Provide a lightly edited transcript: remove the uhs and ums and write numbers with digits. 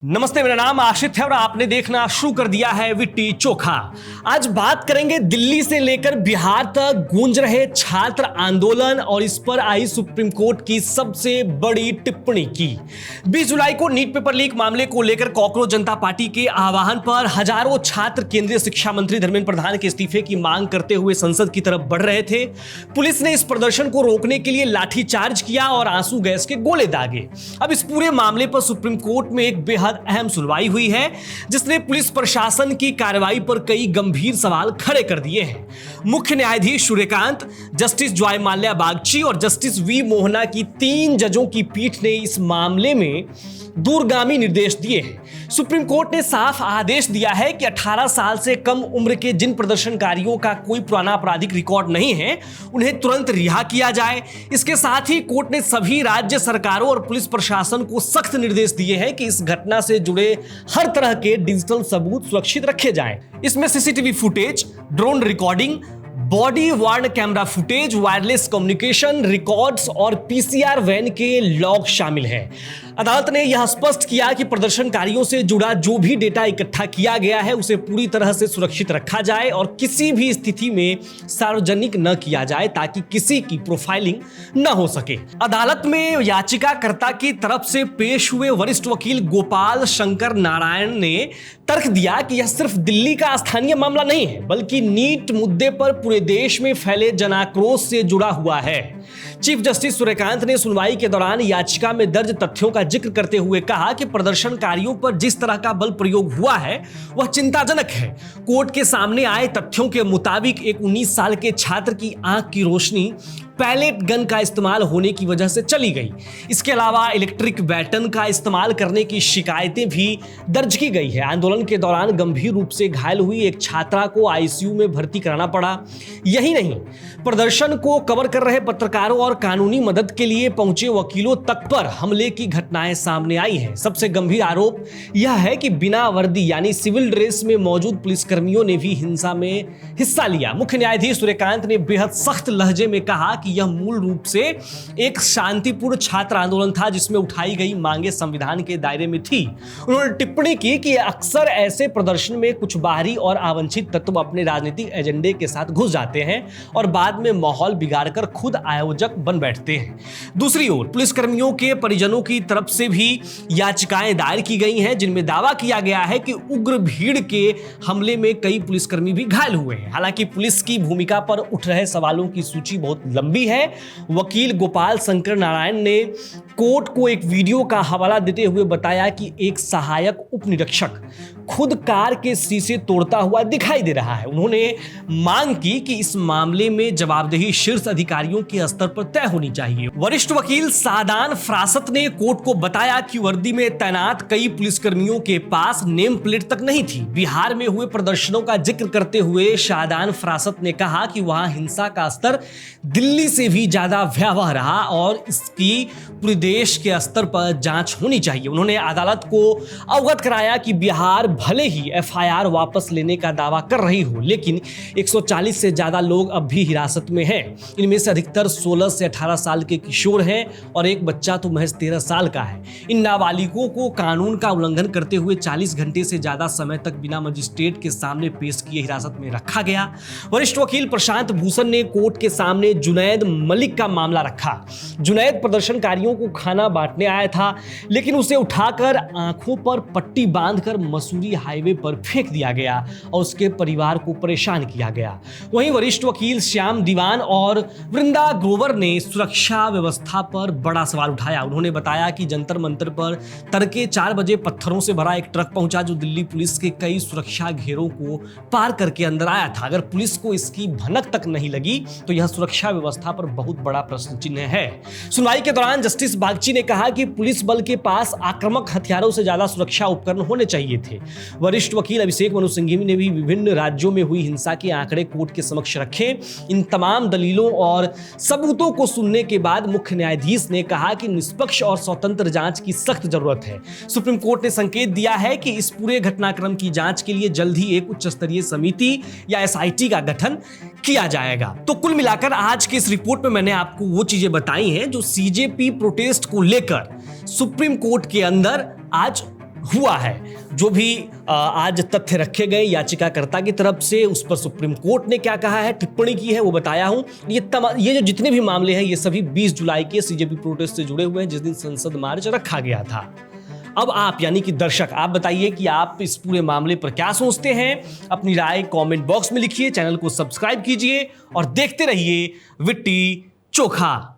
नमस्ते, मेरा नाम आशित है और आपने देखना शुरू कर दिया है विट्टी चोखा। आज बात करेंगे दिल्ली से लेकर बिहार तक गूंज रहे छात्र आंदोलन और इस पर आई सुप्रीम कोर्ट की सबसे बड़ी टिप्पणी की। 20 जुलाई को नीट पेपर लीक मामले को लेकर कॉकरोच जनता पार्टी के आह्वान पर हजारों छात्र केंद्रीय शिक्षा मंत्री धर्मेंद्र प्रधान के इस्तीफे की मांग करते हुए संसद की तरफ बढ़ रहे थे। पुलिस ने इस प्रदर्शन को रोकने के लिए लाठीचार्ज किया और आंसू गैस के गोले दागे। अब इस पूरे मामले पर सुप्रीम कोर्ट में एक बेहद अहम सुनवाई हुई है, जिसने पुलिस प्रशासन की कार्रवाई पर कई गंभीर सवाल खड़े कर दिए हैं। मुख्य न्यायाधीश सूर्यकांत, जस्टिस जॉय माल्या बागची और जस्टिस वी मोहना की 3 जजों की पीठ ने इस मामले में दूरगामी निर्देश दिए हैं। सुप्रीम कोर्ट ने साफ आदेश दिया है कि 18 साल से कम उम्र के जिन प्रदर्शनकारियों का कोई पुराना आपराधिक रिकॉर्ड नहीं है, उन्हें तुरंत रिहा किया जाए। इसके साथ ही कोर्ट ने सभी राज्य सरकारों और पुलिस प्रशासन को सख्त निर्देश दिए हैं कि इस घटना से जुड़े हर तरह के डिजिटल सबूत सुरक्षित रखे जाएं। इसमें CCTV footage, drone recording, body worn camera footage, wireless communication records और पीसीआर वैन के लॉग शामिल हैं। अदालत ने यह स्पष्ट किया कि प्रदर्शनकारियों से जुड़ा जो भी डेटा इकट्ठा किया गया है उसे पूरी तरह से सुरक्षित रखा जाए और किसी भी स्थिति में सार्वजनिक न किया जाए ताकि किसी की प्रोफाइलिंग न हो सके। अदालत में याचिकाकर्ता की तरफ से पेश हुए वरिष्ठ वकील गोपाल शंकर नारायण ने तर्क दिया कि यह सिर्फ दिल्ली का स्थानीय मामला नहीं है, बल्कि नीट मुद्दे पर पूरे देश में फैले जनाक्रोश से जुड़ा हुआ है। चीफ जस्टिस सूर्यकांत ने सुनवाई के दौरान याचिका में दर्ज तथ्यों का जिक्र करते हुए कहा कि प्रदर्शनकारियों पर जिस तरह का बल प्रयोग हुआ है वह चिंताजनक है। कोर्ट के सामने आए तथ्यों के मुताबिक एक 19 साल के छात्र की आंख की रोशनी पैलेट गन का इस्तेमाल होने की वजह से चली गई। इसके अलावा इलेक्ट्रिक बैटन का इस्तेमाल करने की शिकायतें भी दर्ज की गई है। आंदोलन के दौरान गंभीर रूप से घायल हुई एक छात्रा को आईसीयू में भर्ती कराना पड़ा। यही नहीं, प्रदर्शन को कवर कर रहे पत्रकारों और कानूनी मदद के लिए पहुंचे वकीलों तक पर हमले की घटनाएं सामने आई हैं। सबसे गंभीर आरोप यह है कि बिना वर्दी यानी सिविल ड्रेस में मौजूद पुलिसकर्मियों ने भी हिंसा में हिस्सा लिया। मुख्य न्यायाधीश सूर्यकांत ने बेहद सख्त लहजे में कहा कि यह मूल रूप से एक शांतिपूर्ण छात्र आंदोलन था जिसमें उठाई गई मांगे संविधान के दायरे में थी। उन्होंने टिप्पणी की कि अक्सर ऐसे प्रदर्शन में कुछ बाहरी और अवांछित तत्व अपने राजनीतिक एजेंडे के साथ घुस जाते हैं और बाद में माहौल बिगाड़कर खुद आयोजक बन बैठते हैं। दूसरी ओर पुलिसकर्मियों के परिजनों की तरफ से भी याचिकाएं दायर की गई हैं, जिनमें दावा किया गया है कि उग्र भीड़ के हमले में कई पुलिसकर्मी भी घायल हुए हैं। हालांकि पुलिस की भूमिका पर उठ रहे सवालों की सूची बहुत लंबी है। वकील गोपाल शंकर नारायण ने कोर्ट को एक वीडियो का हवाला देते हुए बताया कि एक सहायक उप निरीक्षक खुद कार के शीशे तोड़ता हुआ दिखाई दे रहा है। उन्होंने मांग की कि इस मामले में जवाबदेही शीर्ष अधिकारियों के स्तर पर तय होनी चाहिए। वरिष्ठ वकील सादान फरासत ने कोर्ट को बताया कि वर्दी में तैनात कई पुलिसकर्मियों के पास नेम प्लेट तक नहीं थी। बिहार में हुए प्रदर्शनों का जिक्र करते हुए सादान फरासत ने कहा कि वहां हिंसा का स्तर दिल्ली से भी ज्यादा भयावह रहा और इसकी पूरे देश के स्तर पर जांच होनी चाहिए। उन्होंने अदालत को अवगत कराया कि बिहार भले ही एफआईआर वापस लेने का दावा कर रही हो, लेकिन 140 से ज्यादा लोग अब भी हिरासत में हैं। इनमें से अधिकतर 16 से 18 साल के किशोर हैं और एक बच्चा तो महज 13 साल का है। इन नाबालिगों को कानून का उल्लंघन करते हुए 40 घंटे से ज्यादा समय तक बिना मजिस्ट्रेट के सामने पेश किए हिरासत में रखा गया। वरिष्ठ वकील प्रशांत भूषण ने कोर्ट के सामने जुनैद मलिक का मामला रखा। जुनैद प्रदर्शनकारियों को खाना बांटने आया था, लेकिन उसे उठाकर आंखों पर पट्टी बांधकर मसूरी हाईवे पर फेंक दिया गया और उसके परिवार को परेशान किया गया। वहीं वरिष्ठ वकील श्याम दीवान और वृंदा ग्रोवर ने सुरक्षा व्यवस्था पर बड़ा सवाल उठाया। उन्होंने बताया कि जंतर मंतर पर तड़के 4 बजे पत्थरों से भरा एक ट्रक पहुंचा जो दिल्ली पुलिस के कई सुरक्षा घेरों को पार करके अंदर आया था। अगर पुलिस को इसकी भनक तक नहीं लगी तो यह सुरक्षा व्यवस्था पर बहुत बड़ा प्रश्न चिन्ह है। सुनवाई के दौरान जस्टिस बागची ने कहा कि पुलिस बल के पास आक्रामक हथियारों से ज्यादा सुरक्षा उपकरण होने चाहिए थे। वरिष्ठ वकील अभिषेक मनु सिंघवी ने भी विभिन्न राज्यों में हुई हिंसा के आंकड़े कोर्ट के समक्ष रखे। इन तमाम दलीलों और सबूतों को सुनने के बाद मुख्य न्यायाधीश ने कहा कि निष्पक्ष और स्वतंत्र जांच की सख्त जरूरत है। सुप्रीम कोर्ट ने संकेत दिया है कि इस पूरे घटनाक्रम की जांच के लिए जल्द ही एक उच्च स्तरीय समिति या एसआईटी का गठन किया जाएगा। तो कुल मिलाकर आज की इस रिपोर्ट में मैंने आपको वो चीजें बताई हैं जो सीजेपी प्रोटेस्ट को लेकर सुप्रीम कोर्ट के अंदर आज हुआ है। जो भी आज तथ्य रखे गए याचिकाकर्ता की तरफ से, उस पर सुप्रीम कोर्ट ने क्या कहा है, टिप्पणी की है, वो बताया हूं। ये जो जितने भी मामले हैं, ये सभी 20 जुलाई के सीजेपी प्रोटेस्ट से जुड़े हुए हैं, जिस दिन संसद मार्च रखा गया था। अब आप यानी कि दर्शक, आप बताइए कि आप इस पूरे मामले पर क्या सोचते हैं। अपनी राय कमेंट बॉक्स में लिखिए, चैनल को सब्सक्राइब कीजिए और देखते रहिए विट्टी चोखा।